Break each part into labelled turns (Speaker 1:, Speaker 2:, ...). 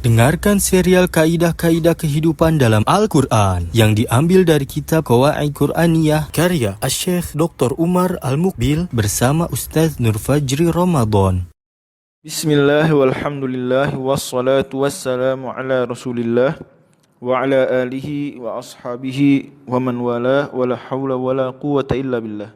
Speaker 1: Dengarkan serial Kaidah-Kaidah Kehidupan dalam Al-Quran yang diambil dari kitab Qawaid Quraniyah karya Asy-Syaikh Dr. Umar Al-Muqbil bersama Ustaz Nur Fajri Ramadan.
Speaker 2: Bismillah walhamdulillah wassalatu wassalamu ala rasulillah wa ala alihi wa ashabihi wa man wala wala hawla wala quwata illa billah.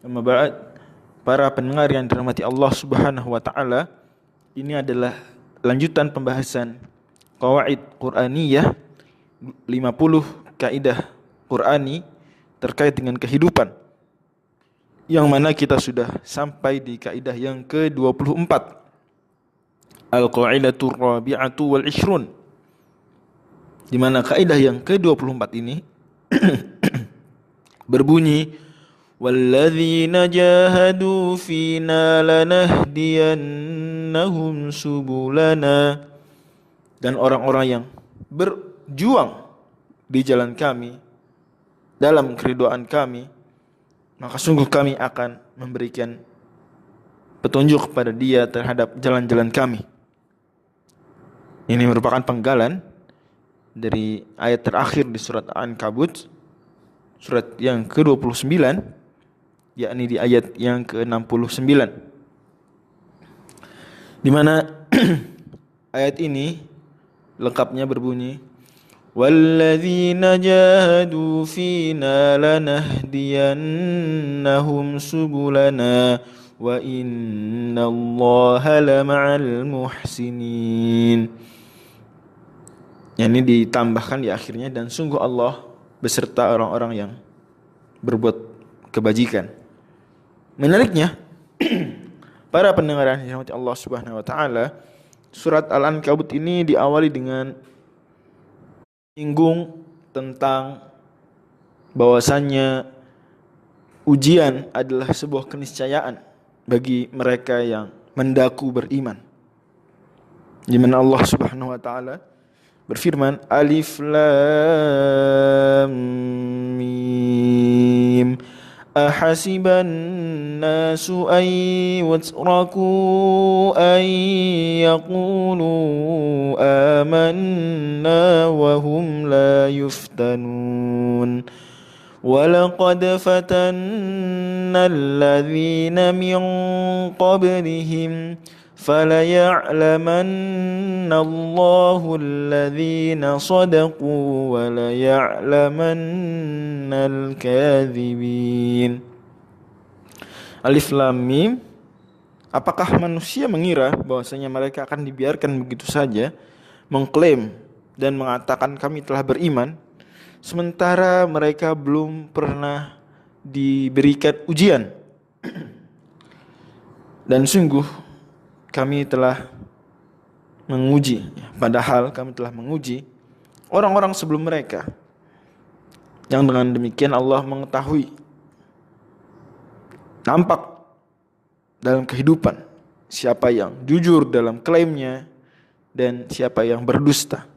Speaker 2: Amma ba'd, para pendengar yang dirahmati Allah Subhanahu wa taala, ini adalah lanjutan pembahasan Qawaid Quraniyah 50 kaidah Qurani terkait dengan kehidupan, yang mana kita sudah sampai di kaidah yang ke-24, Al-Qaidatur Rabi'atu wal Ishrun, di mana kaidah yang ke-24 ini berbunyi walladzina jahadu fina lanahdiyannahum subulana, dan orang-orang yang berjuang di jalan kami dalam keridhaan kami, maka sungguh kami akan memberikan petunjuk kepada dia terhadap jalan-jalan kami. Ini merupakan penggalan dari ayat terakhir di surat Al-Ankabut, surat yang ke-29, yakni di ayat yang ke-69, di mana ayat ini lengkapnya berbunyi walladzina jahadu fina lanahdiyannahum subulana wa innallaha lama'al muhsinin. Yang ini ditambahkan di akhirnya, dan sungguh Allah beserta orang-orang yang berbuat kebajikan. Menariknya, para pendengar yang dirahmati Allah Subhanahu wa taala, surat Al-Ankabut ini diawali dengan menyinggung tentang bahwasannya ujian adalah sebuah keniscayaan bagi mereka yang mendaku beriman. Di mana Allah Subhanahu wa taala berfirman, Alif Lam Mim, ahasiban nasu an yutraku an yaqulu amanna wa hum la yuftanun walaqad fatanna alladhina min qablihim فَلَيَعْلَمَنَّ اللَّهُ الَّذِينَ صَدَقُوا وَلَيَعْلَمَنَّ الْكَاذِبِينَ. Alif Lam Mim. Apakah manusia mengira bahwasanya mereka akan dibiarkan begitu saja mengklaim dan mengatakan kami telah beriman, sementara mereka belum pernah diberikan ujian? Dan sungguh kami telah menguji, padahal kami telah menguji orang-orang sebelum mereka, yang dengan demikian Allah mengetahui nampak dalam kehidupan siapa yang jujur dalam klaimnya dan siapa yang berdusta.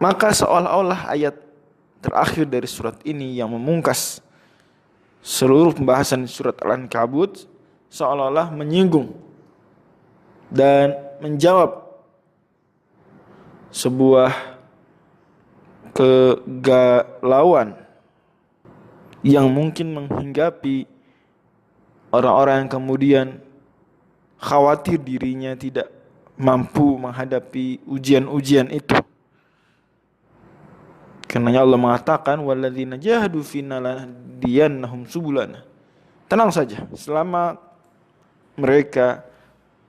Speaker 2: Maka seolah-olah ayat terakhir dari surat ini yang memungkas seluruh pembahasan surat Al-Ankabut seolah-olah menyinggung dan menjawab sebuah kegalauan yang mungkin menghinggapi orang-orang yang kemudian khawatir dirinya tidak mampu menghadapi ujian-ujian itu. Karena Allah mengatakan walladzina jahadu fina lanahdiyannahum subulana. Tenang saja, selama mereka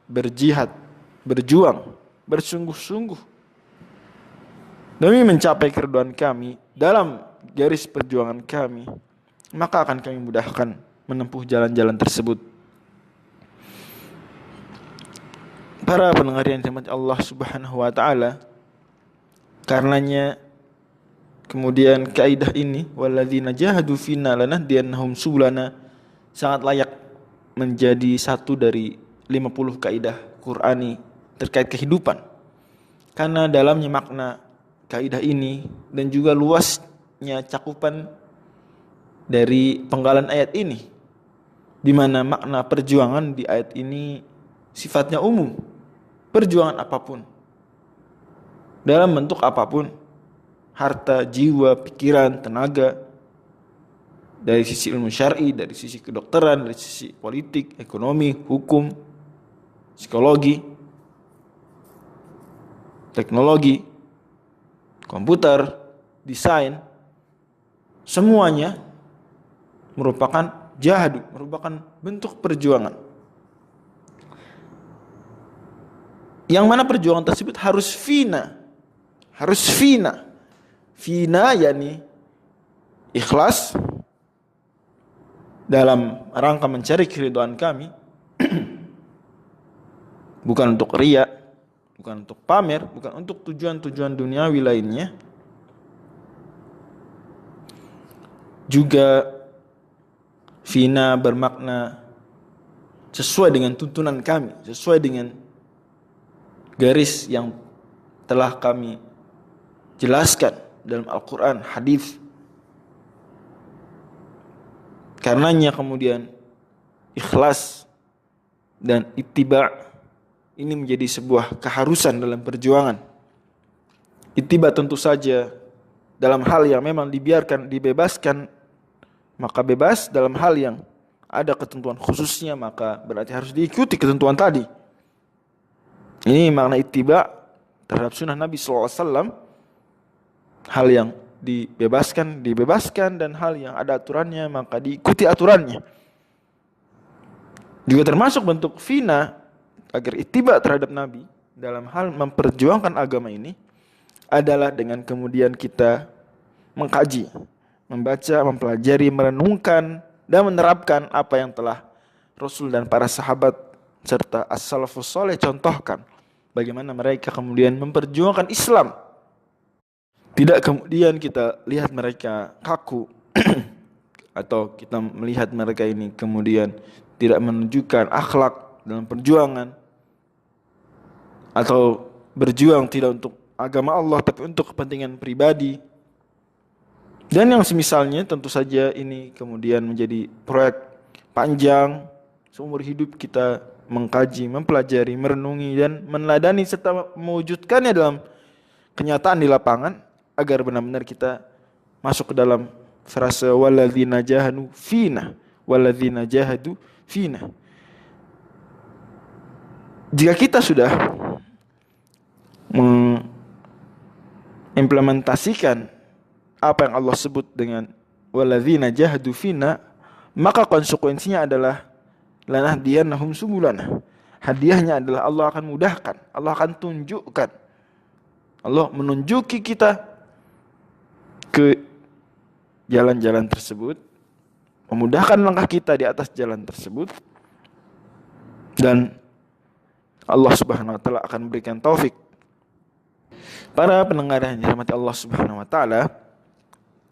Speaker 2: berjihad, berjuang, bersungguh-sungguh demi mencapai keridhaan kami dalam garis perjuangan kami, maka akan kami mudahkan menempuh jalan-jalan tersebut. Para pendengar yang dirahmati Allah Subhanahu wa taala, karenanya kemudian kaidah ini walladzina jahadu fina lanahdiyannahum subulana sangat layak menjadi satu dari 50 kaidah Qurani terkait kehidupan, karena dalamnya makna kaidah ini dan juga luasnya cakupan dari penggalan ayat ini, di mana makna perjuangan di ayat ini sifatnya umum, perjuangan apapun, dalam bentuk apapun, harta, jiwa, pikiran, tenaga, dari sisi ilmu syar'i, dari sisi kedokteran, dari sisi politik, ekonomi, hukum, psikologi, teknologi, komputer, desain, semuanya merupakan jahadu, merupakan bentuk perjuangan. Yang mana perjuangan tersebut harus fina. Fina yakni ikhlas dalam rangka mencari keridhaan kami, bukan untuk riya, bukan untuk pamer, bukan untuk tujuan-tujuan duniawi lainnya. Juga fina bermakna sesuai dengan tuntunan kami, sesuai dengan garis yang telah kami jelaskan dalam Al-Quran, hadis. Karenanya kemudian ikhlas dan ittiba' ini menjadi sebuah keharusan dalam perjuangan. Ittiba' tentu saja dalam hal yang memang dibebaskan, maka bebas. Dalam hal yang ada ketentuan khususnya, maka berarti harus diikuti ketentuan tadi. Ini makna ittiba' terhadap sunnah Nabi SAW. Hal yang dibebaskan, dan hal yang ada aturannya maka diikuti aturannya. Juga termasuk bentuk fina agar ittiba terhadap Nabi dalam hal memperjuangkan agama ini adalah dengan kemudian kita mengkaji, membaca, mempelajari, merenungkan dan menerapkan apa yang telah Rasul dan para sahabat serta as-salafus saleh contohkan, bagaimana mereka kemudian memperjuangkan Islam. Tidak kemudian kita lihat mereka kaku atau kita melihat mereka ini kemudian tidak menunjukkan akhlak dalam perjuangan, atau berjuang tidak untuk agama Allah tapi untuk kepentingan pribadi. Dan yang semisalnya, tentu saja ini kemudian menjadi proyek panjang seumur hidup kita mengkaji, mempelajari, merenungi dan meneladani serta mewujudkannya dalam kenyataan di lapangan, agar benar-benar kita masuk ke dalam frase walladzina jahadu fina, walladzina jahadu fina. Jika kita sudah mengimplementasikan apa yang Allah sebut dengan walladzina jahadu fina, maka konsekuensinya adalah lanahdiyannahum subulana. Hadiahnya adalah Allah akan mudahkan, Allah akan tunjukkan, Allah menunjuki kita ke jalan-jalan tersebut, memudahkan langkah kita di atas jalan tersebut, dan Allah Subhanahu wa taala akan berikan taufik. Para pendengar yang dirahmati Allah Subhanahu wa taala,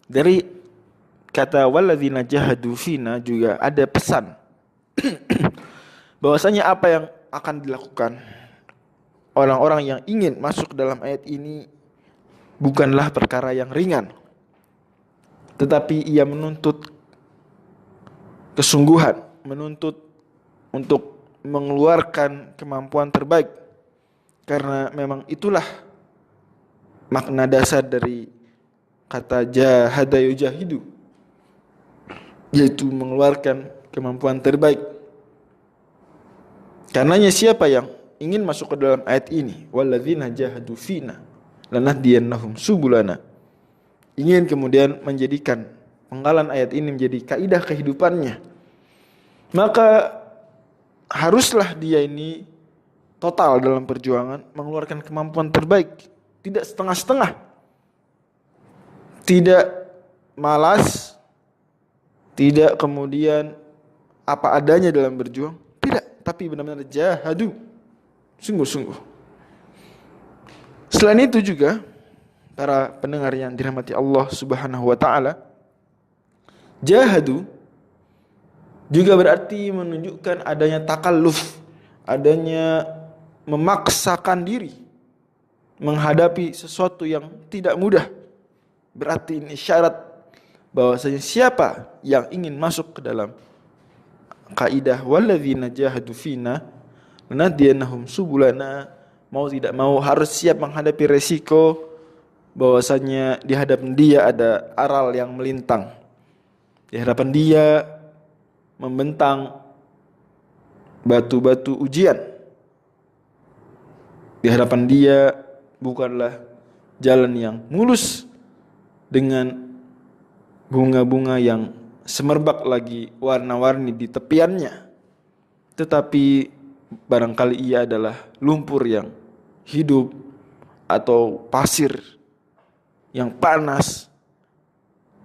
Speaker 2: dari kata walladzina jahadu fina juga ada pesan bahwasanya apa yang akan dilakukan orang-orang yang ingin masuk dalam ayat ini bukanlah perkara yang ringan, tetapi ia menuntut kesungguhan, menuntut untuk mengeluarkan kemampuan terbaik, karena memang itulah makna dasar dari kata jahada yujahidu, yaitu mengeluarkan kemampuan terbaik. Karenanya siapa yang ingin masuk ke dalam ayat ini, walladzina jahadu fina lanahdiyannahum subulana, ingin kemudian menjadikan penggalan ayat ini menjadi kaidah kehidupannya, maka haruslah dia ini total dalam perjuangan, mengeluarkan kemampuan terbaik, tidak setengah-setengah, tidak malas, tidak kemudian apa adanya dalam berjuang, tidak, tapi benar-benar jahadu, sungguh-sungguh. Selain itu juga, para pendengar yang dirahmati Allah Subhanahu wa taala, jahadu juga berarti menunjukkan adanya takalluf, adanya memaksakan diri menghadapi sesuatu yang tidak mudah. Berarti ini syarat bahwasanya siapa yang ingin masuk ke dalam kaidah walladzina jahadu fina lanahdiyannahum subulana, mau tidak mau harus siap menghadapi resiko bahwasanya di hadapan dia ada aral yang melintang. Di hadapan dia membentang batu-batu ujian. Di hadapan dia bukanlah jalan yang mulus dengan bunga-bunga yang semerbak lagi warna-warni di tepiannya, tetapi barangkali ia adalah lumpur yang hidup atau pasir yang panas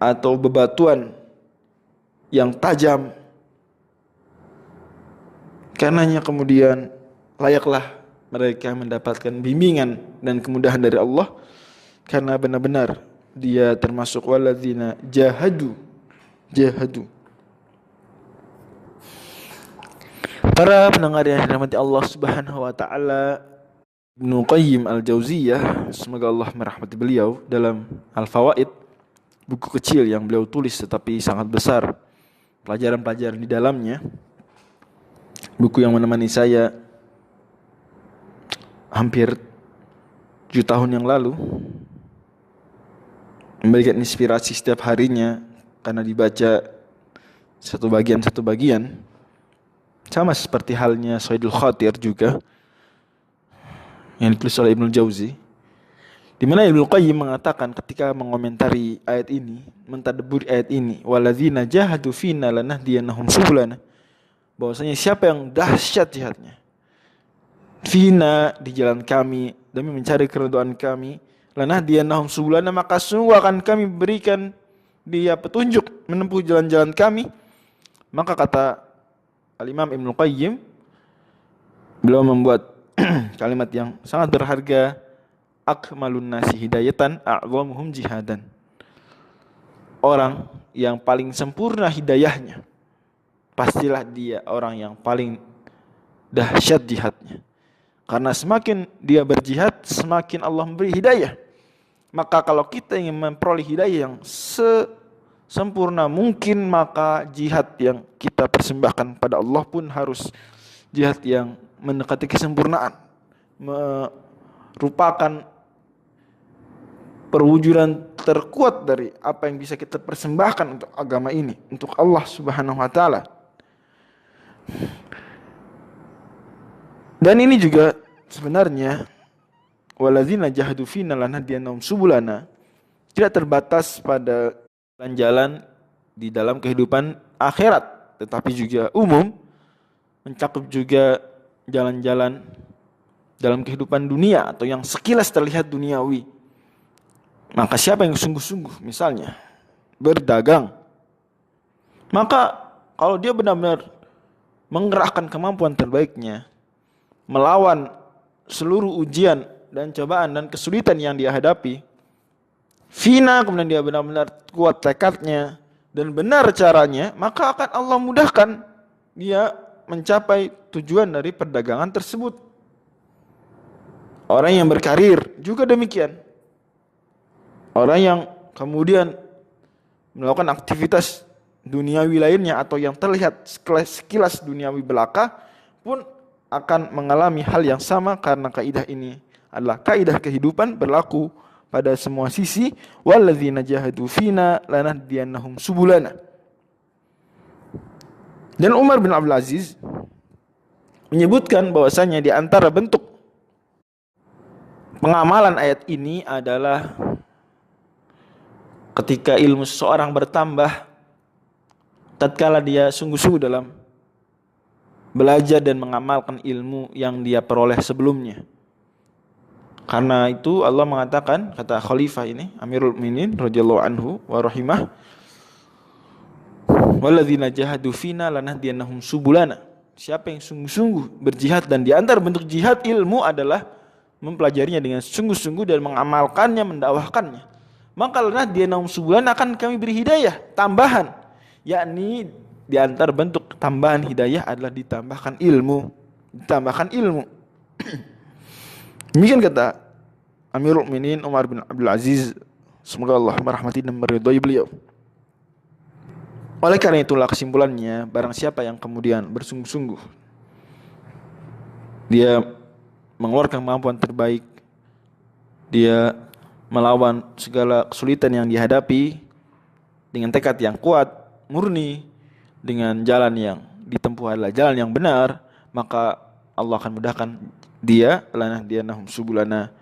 Speaker 2: atau bebatuan yang tajam. Karenanya kemudian layaklah mereka mendapatkan bimbingan dan kemudahan dari Allah, karena benar-benar dia termasuk waladzina jahadu. Para pendengar yang dirahmati Allah Subhanahu wa taala, Ibnu Qayyim Al-Jauziyah, semoga Allah merahmati beliau, dalam Al-Fawaid, buku kecil yang beliau tulis tetapi sangat besar pelajaran-pelajaran di dalamnya, buku yang menemani saya hampir 7 tahun yang lalu, memberikan inspirasi setiap harinya karena dibaca satu bagian, sama seperti halnya Saidul Khatir juga yang ditulis oleh Ibnu Jauzi, di mana Ibnu Qayyim mengatakan ketika mengomentari ayat ini, mentadabburi ayat ini, waladzina jahadu fina lanahdiyannahum subulana, bahwasanya siapa yang dahsyat jihadnya fina, di jalan kami, demi mencari keridhaan kami, lanahdiyannahum subulana, maka sungguh akan kami berikan dia petunjuk menempuh jalan-jalan kami. Maka kata Al-Imam Ibnu Qayyim, beliau membuat kalimat yang sangat berharga, akmalun nasi hidayatan a'zamuhum jihadan. Orang yang paling sempurna hidayahnya, pastilah dia orang yang paling dahsyat jihadnya. Karena semakin dia berjihad, semakin Allah memberi hidayah. Maka kalau kita ingin memperoleh hidayah yang sesempurna mungkin, maka jihad yang kita persembahkan pada Allah pun harus jihad yang mendekati kesempurnaan, merupakan perwujudan terkuat dari apa yang bisa kita persembahkan untuk agama ini, untuk Allah Subhanahu wa taala. Dan ini juga sebenarnya waladzina jahadu fina lanahdiyannahum subulana tidak terbatas pada jalan-jalan di dalam kehidupan akhirat, tetapi juga umum, mencakup juga jalan-jalan dalam kehidupan dunia atau yang sekilas terlihat duniawi. Maka siapa yang sungguh-sungguh misalnya berdagang, maka kalau dia benar-benar mengerahkan kemampuan terbaiknya melawan seluruh ujian dan cobaan dan kesulitan yang dia hadapi, fina, kemudian dia benar-benar kuat tekadnya dan benar caranya, maka akan Allah mudahkan dia mencapai tujuan dari perdagangan tersebut. Orang yang berkarir juga demikian. Orang yang kemudian melakukan aktivitas duniawi lainnya atau yang terlihat sekilas duniawi belaka pun akan mengalami hal yang sama, karena kaidah ini adalah kaidah kehidupan, berlaku pada semua sisi. Walladzina jahadu fina lanahdiyannahum subulana. Dan Umar bin Abdul Aziz menyebutkan bahwasanya di antara bentuk pengamalan ayat ini adalah ketika ilmu seseorang bertambah tatkala dia sungguh-sungguh dalam belajar dan mengamalkan ilmu yang dia peroleh sebelumnya. Karena itu Allah mengatakan, kata khalifah ini Amirul Mukminin radhiyallahu anhu wa rahimah, walladzina jahadu fina lanahdiyannahum subulana. Siapa yang sungguh-sungguh berjihad, dan di antara bentuk jihad ilmu adalah mempelajarinya dengan sungguh-sungguh dan mengamalkannya, mendakwahkannya, maka lanahdiyannahum subulana, akan kami beri hidayah tambahan, yakni di antara bentuk tambahan hidayah adalah ditambahkan ilmu. Demikian kata Amirul Mukminin Umar bin Abdul Aziz, semoga Allah merahmati dan meridhai beliau. Oleh karena itulah kesimpulannya, barang siapa yang kemudian bersungguh-sungguh dia mengeluarkan kemampuan terbaik, dia melawan segala kesulitan yang dihadapi dengan tekad yang kuat, murni, dengan jalan yang ditempuh adalah jalan yang benar, maka Allah akan mudahkan dia, lanahdiyannahum subulana.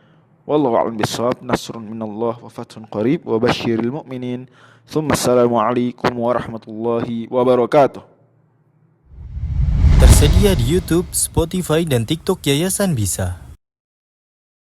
Speaker 2: Wallahu a'lam bishawab. Nasrun minallah wa fathun qarib wa basyiril mu'minin. Assalamualaikum warahmatullahi wabarakatuh.
Speaker 1: Tersedia di YouTube, Spotify, dan TikTok Yayasan Bisa.